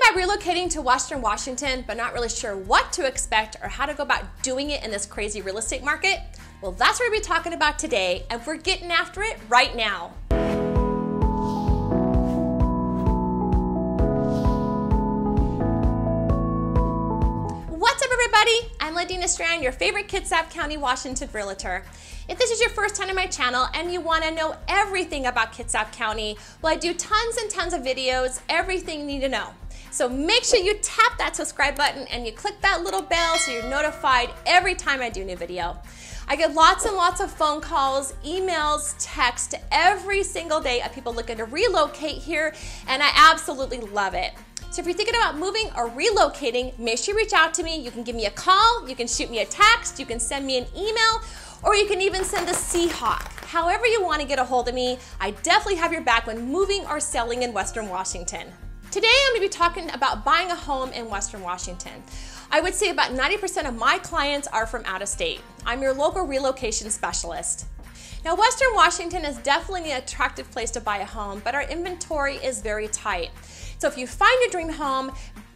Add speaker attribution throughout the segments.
Speaker 1: about relocating to Western Washington but not really sure what to expect or how to go about doing it in this crazy real estate market? Well, that's what we'll be talking about today, and we're getting after it right now. What's up, everybody? I'm Ladina Strand, your favorite Kitsap County, Washington realtor. If this is your first time on my channel and you want to know everything about Kitsap County, well, I do tons and tons of videos, everything you need to know. So make sure you tap that subscribe button and you click that little bell so you're notified every time I do a new video. I get lots and lots of phone calls, emails, texts every single day of people looking to relocate here, and I absolutely love it. So if you're thinking about moving or relocating, make sure you reach out to me. You can give me a call, you can shoot me a text, you can send me an email, or you can even send a Seahawk. However you want to get a hold of me, I definitely have your back when moving or selling in Western Washington. Today I'm going to be talking about buying a home in Western Washington. I would say about 90% of my clients are from out of state. I'm your local relocation specialist. Now, Western Washington is definitely an attractive place to buy a home, but our inventory is very tight. So if you find your dream home,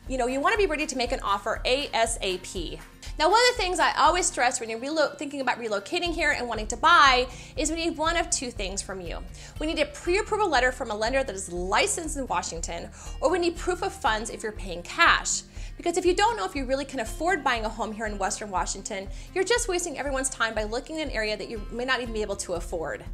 Speaker 1: you want to be ready to make an offer ASAP. Now, one of the things I always stress when you're thinking about relocating here and wanting to buy is we need one of two things from you. We need a pre-approval letter from a lender that is licensed in Washington, or we need proof of funds if you're paying cash. Because if you don't know if you really can afford buying a home here in Western Washington, you're just wasting everyone's time by looking in an area that you may not even be able to afford.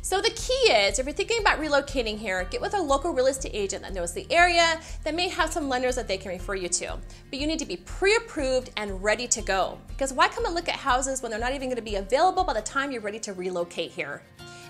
Speaker 1: So the key is, if you're thinking about relocating here, get with a local real estate agent that knows the area, that may have some lenders that they can refer you to. But you need to be pre-approved and ready to go. Because why come and look at houses when they're not even going to be available by the time you're ready to relocate here?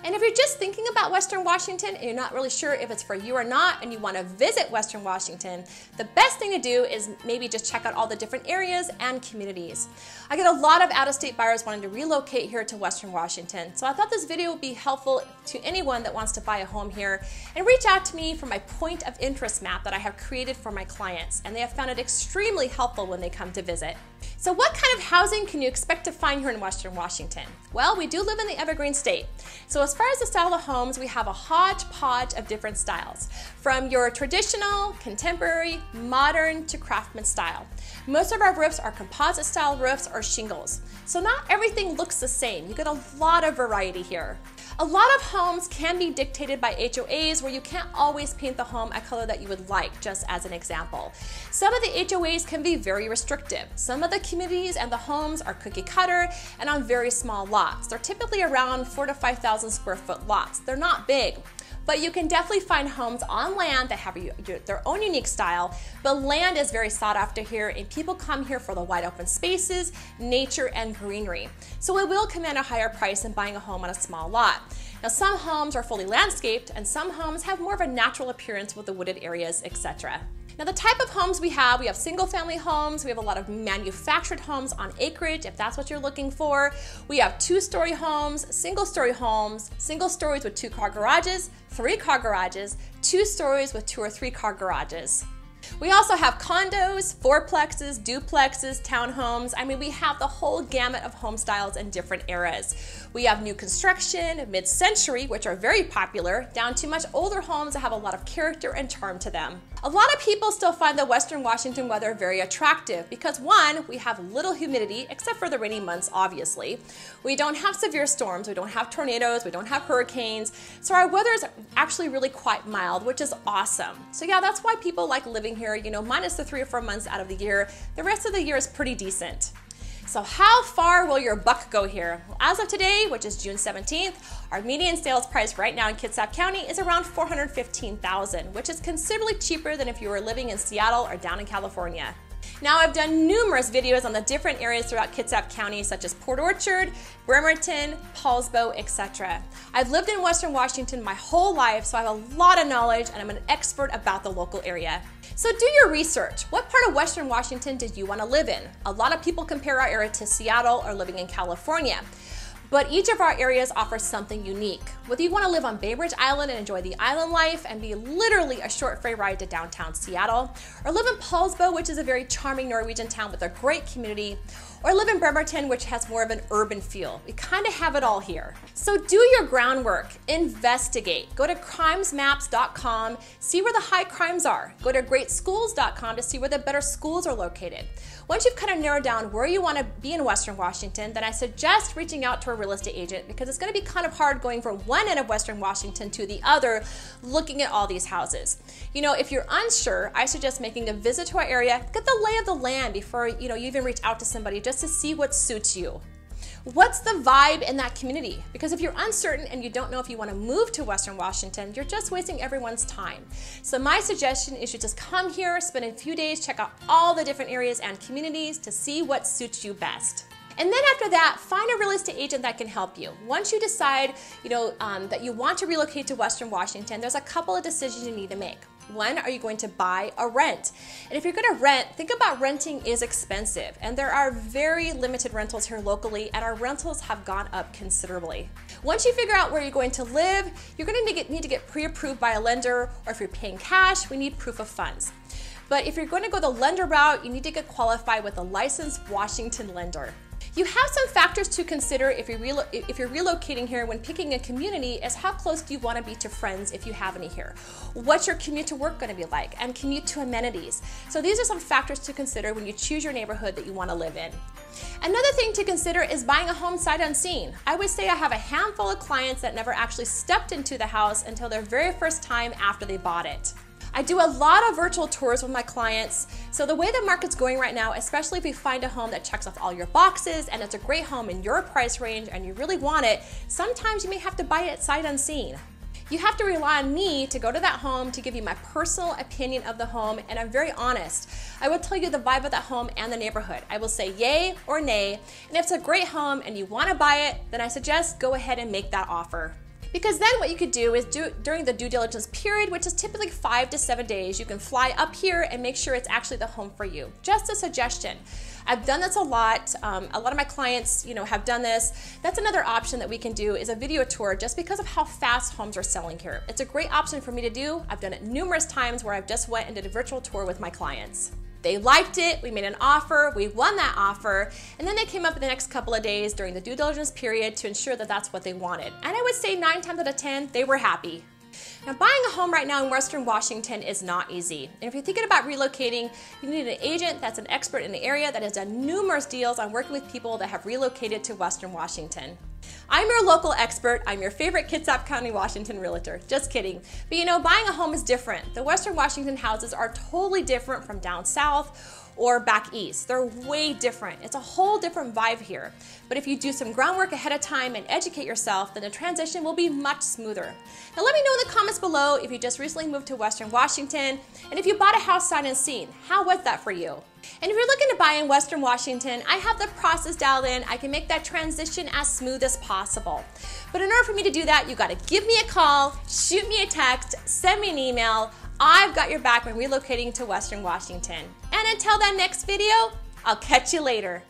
Speaker 1: And if you're just thinking about Western Washington and you're not really sure if it's for you or not, and you want to visit Western Washington, the best thing to do is maybe just check out all the different areas and communities. I get a lot of out-of-state buyers wanting to relocate here to Western Washington, so I thought this video would be helpful to anyone that wants to buy a home here, and reach out to me for my point of interest map that I have created for my clients, and they have found it extremely helpful when they come to visit. So what kind of housing can you expect to find here in Western Washington? Well, we do live in the Evergreen State. So as far as the style of homes, we have a hodgepodge of different styles, from your traditional, contemporary, modern to craftsman style. Most of our roofs are composite style roofs or shingles. So not everything looks the same. You get a lot of variety here. A lot of homes can be dictated by HOAs where you can't always paint the home a color that you would like, just as an example. Some of the HOAs can be very restrictive. Some of the communities and the homes are cookie cutter and on very small lots. They're typically around 4,000 to 5,000 square foot lots. They're not big. But you can definitely find homes on land that have their own unique style, but land is very sought after here, and people come here for the wide open spaces, nature, and greenery. So it will command a higher price than buying a home on a small lot. Now, some homes are fully landscaped, and some homes have more of a natural appearance with the wooded areas, etc. Now, the type of homes we have single family homes, we have a lot of manufactured homes on acreage, if that's what you're looking for. We have 2-story homes, single stories with 2-car garages, 3-car garages, 2 stories with 2 or 3-car garages. We also have condos, fourplexes, duplexes, townhomes. I mean, we have the whole gamut of home styles in different eras. We have new construction, mid-century, which are very popular, down to much older homes that have a lot of character and charm to them. A lot of people still find the Western Washington weather very attractive because, one, we have little humidity, except for the rainy months, obviously. We don't have severe storms, we don't have tornadoes, we don't have hurricanes, so our weather is actually really quite mild, which is awesome. So yeah, that's why people like living here, minus the 3 or 4 months out of the year. The rest of the year is pretty decent. So how far will your buck go here? Well, as of today, which is June 17th, our median sales price right now in Kitsap County is around $415,000, which is considerably cheaper than if you were living in Seattle or down in California. Now, I've done numerous videos on the different areas throughout Kitsap County, such as Port Orchard, Bremerton, Poulsbo, etc. I've lived in Western Washington my whole life, so I have a lot of knowledge and I'm an expert about the local area. So do your research. What part of Western Washington did you want to live in? A lot of people compare our area to Seattle or living in California. But each of our areas offers something unique. Whether you want to live on Bay Bridge Island and enjoy the island life and be literally a short freight ride to downtown Seattle, or live in Poulsbo, which is a very charming Norwegian town with a great community, or live in Bremerton, which has more of an urban feel. We kind of have it all here. So do your groundwork, investigate. Go to crimesmaps.com, see where the high crimes are. Go to greatschools.com to see where the better schools are located. Once you've kind of narrowed down where you want to be in Western Washington, then I suggest reaching out to a real estate agent, because it's going to be kind of hard going from one end of Western Washington to the other, looking at all these houses. You know, if you're unsure, I suggest making a visit to our area, get the lay of the land before you even reach out to somebody, just to see what suits you. What's the vibe in that community? Because if you're uncertain and you don't know if you want to move to Western Washington, you're just wasting everyone's time. So my suggestion is you just come here, spend a few days, check out all the different areas and communities to see what suits you best. And then after that, find a real estate agent that can help you. Once you decide, that you want to relocate to Western Washington, there's a couple of decisions you need to make. One, are you going to buy or rent? And if you're going to rent, think about renting is expensive, and there are very limited rentals here locally, and our rentals have gone up considerably. Once you figure out where you're going to live, you're going to need to get pre-approved by a lender, or if you're paying cash, we need proof of funds. But if you're going to go the lender route, you need to get qualified with a licensed Washington lender. You have some factors to consider if you're relocating here when picking a community, is how close do you want to be to friends if you have any here? What's your commute to work going to be like, and commute to amenities? So these are some factors to consider when you choose your neighborhood that you want to live in. Another thing to consider is buying a home sight unseen. I would say I have a handful of clients that never actually stepped into the house until their very first time after they bought it. I do a lot of virtual tours with my clients. So the way the market's going right now, especially if you find a home that checks off all your boxes and it's a great home in your price range and you really want it, sometimes you may have to buy it sight unseen. You have to rely on me to go to that home to give you my personal opinion of the home, and I'm very honest. I will tell you the vibe of that home and the neighborhood. I will say yay or nay, and if it's a great home and you want to buy it, then I suggest go ahead and make that offer. Because then what you could do is during the due diligence period, which is typically 5 to 7 days, you can fly up here and make sure it's actually the home for you. Just a suggestion. I've done this a lot. A lot of my clients, have done this. That's another option that we can do, is a video tour, just because of how fast homes are selling here. It's a great option for me to do. I've done it numerous times where I've just went and did a virtual tour with my clients. They liked it, we made an offer, we won that offer, and then they came up in the next couple of days during the due diligence period to ensure that that's what they wanted. And I would say 9 times out of 10, they were happy. Now, buying a home right now in Western Washington is not easy. And if you're thinking about relocating, you need an agent that's an expert in the area that has done numerous deals on working with people that have relocated to Western Washington. I'm your local expert. I'm your favorite Kitsap County, Washington realtor. Just kidding. But buying a home is different. The Western Washington houses are totally different from down south or back east. They're way different. It's a whole different vibe here. But if you do some groundwork ahead of time and educate yourself, then the transition will be much smoother. Now let me know in the comments below if you just recently moved to Western Washington, and if you bought a house sight unseen, how was that for you? And if you're looking to buy in Western Washington, I have the process dialed in. I can make that transition as smooth as possible. But in order for me to do that, you gotta give me a call, shoot me a text, send me an email. I've got your back when relocating to Western Washington. And until that next video, I'll catch you later.